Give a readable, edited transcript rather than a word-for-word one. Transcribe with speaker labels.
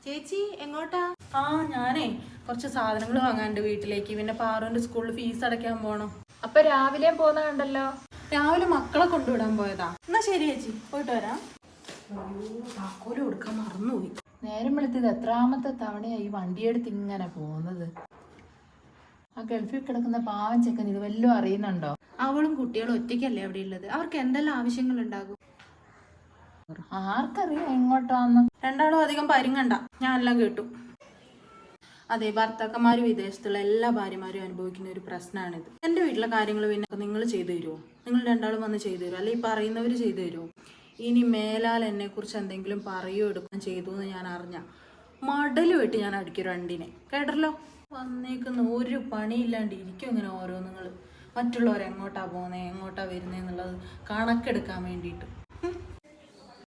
Speaker 1: ചേച്ചി എങ്ങോട്ടാ? ആ ഞാനേ കുറച്ച് സാധനങ്ങൾ വാങ്ങാണ്ട് വീട്ടിലേക്ക്. പിന്നെ പാറുവിന്റെ സ്കൂളിൽ ഫീസ് അടയ്ക്കാൻ പോണം.
Speaker 2: അപ്പൊ രാവിലെ പോന്ന കണ്ടല്ലോ.
Speaker 1: രാവിലെ മക്കളെ കൊണ്ടുവിടാൻ പോയതാ. എന്നാ ശരി ചേച്ചി, പോയിട്ട് വരാം. താക്കോല് കൊടുക്കാൻ മറന്നുപോയി.
Speaker 2: നേരം വെളുത്തത് എത്രാമത്തെ തവണയായി വണ്ടിയെടുത്ത് ഇങ്ങനെ പോകുന്നത്. ആ ഗൾഫിൽ കിടക്കുന്ന പാവം ചെക്കൻ ഇത് വല്ലതും അറിയുന്നുണ്ടോ?
Speaker 1: അവളും കുട്ടികളും ഒറ്റയ്ക്കല്ലേ അവിടെ ഉള്ളത്. അവർക്ക് എന്തെല്ലാം ആവശ്യങ്ങൾ ഉണ്ടാകും.
Speaker 2: ആർക്കറിയാം എങ്ങോട്ടാന്ന്.
Speaker 1: രണ്ടാളും അധികം പരിങ്ങണ്ട, ഞാൻ എല്ലാം കേട്ടു. അതെ, ഭർത്താക്കന്മാര് വിദേശത്തുള്ള എല്ലാ ഭാര്യമാരും അനുഭവിക്കുന്ന ഒരു പ്രശ്നമാണിത്. എൻ്റെ വീട്ടിലെ കാര്യങ്ങൾ പിന്നെ നിങ്ങൾ ചെയ്തു തരുമോ? നിങ്ങൾ രണ്ടാളും വന്ന് ചെയ്തു തരുമോ? അല്ലെങ്കിൽ പറയുന്നവർ ചെയ്തു തരുമോ? ഇനി മേലാൽ എന്നെക്കുറിച്ച് എന്തെങ്കിലും പറയുകയോ എടുക്കുകയും ചെയ്തു എന്ന് ഞാൻ അറിഞ്ഞ മടല് വെട്ടി ഞാൻ അടിക്കും രണ്ടിനെ. കേട്ടല്ലോ? വന്നേക്കുന്ന ഒരു പണിയില്ലാണ്ട് ഇരിക്കും ഇങ്ങനെ ഓരോന്നുങ്ങൾ. മറ്റുള്ളവരെങ്ങോട്ടാ പോകുന്നത്, എങ്ങോട്ടാ വരുന്നത് എന്നുള്ളത് കണക്കെടുക്കാൻ വേണ്ടിയിട്ട്.